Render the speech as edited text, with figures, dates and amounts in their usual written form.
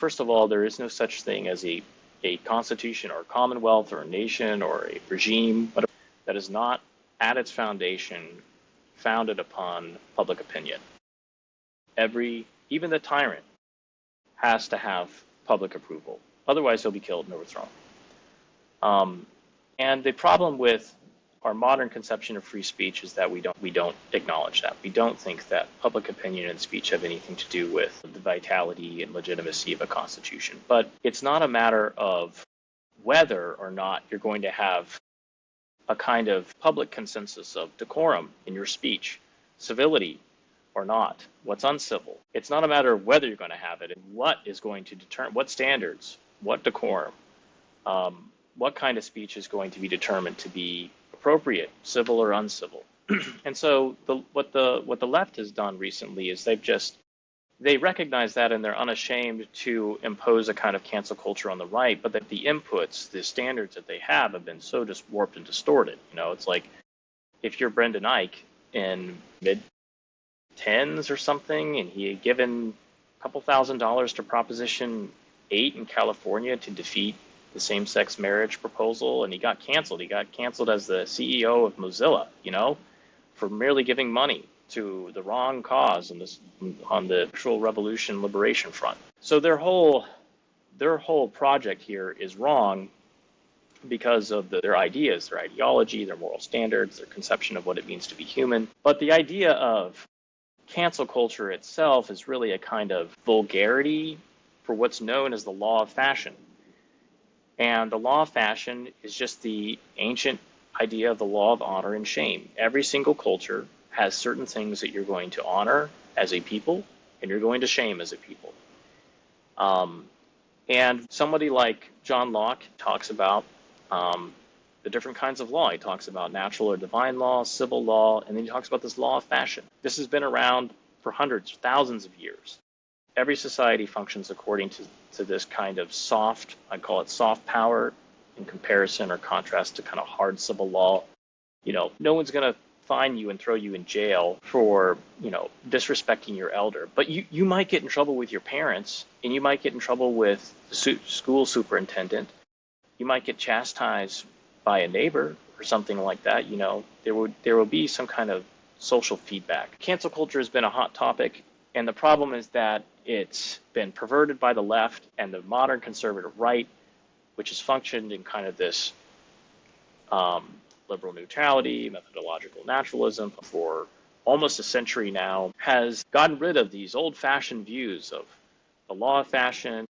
First of all, there is no such thing as a constitution or a commonwealth or a nation or a regime that is not at its foundation founded upon public opinion. Even the tyrant has to have public approval. Otherwise, he'll be killed and overthrown. And the problem with our modern conception of free speech is that we don't acknowledge that. We don't think that public opinion and speech have anything to do with the vitality and legitimacy of a constitution. But it's not a matter of whether or not you're going to have a kind of public consensus of decorum in your speech, civility or not, what's uncivil. It's not a matter of whether you're going to have it and what is going to determine, what standards, what decorum, what kind of speech is going to be determined to be appropriate, civil or uncivil. And so what the left has done recently is they recognize that and they're unashamed to impose a kind of cancel culture on the right, but that the inputs, the standards that they have been so just warped and distorted. It's like if you're Brendan Eich in mid-10s or something, and he had given a couple $1,000s to Proposition 8 in California to defeat the same-sex marriage proposal, and he got canceled. He got canceled as the CEO of Mozilla, for merely giving money to the wrong cause on the sexual revolution liberation front. So their whole project here is wrong because of their ideas, their ideology, their moral standards, their conception of what it means to be human. But the idea of cancel culture itself is really a kind of vulgarity for what's known as the law of fashion. And the law of fashion is just the ancient idea of the law of honor and shame. Every single culture has certain things that you're going to honor as a people and you're going to shame as a people. And somebody like John Locke talks about the different kinds of law. He talks about natural or divine law, civil law, and then he talks about this law of fashion. This has been around for hundreds, thousands of years. Every society functions according to this kind of soft, I call it soft power in comparison or contrast to kind of hard civil law. No one's going to fine you and throw you in jail for, disrespecting your elder. But you might get in trouble with your parents, and you might get in trouble with the school superintendent. You might get chastised by a neighbor or something like that. There will be some kind of social feedback. Cancel culture has been a hot topic, and the problem is that it's been perverted by the left and the modern conservative right, which has functioned in kind of this liberal neutrality, methodological naturalism for almost a century now, has gotten rid of these old-fashioned views of the law of fashion,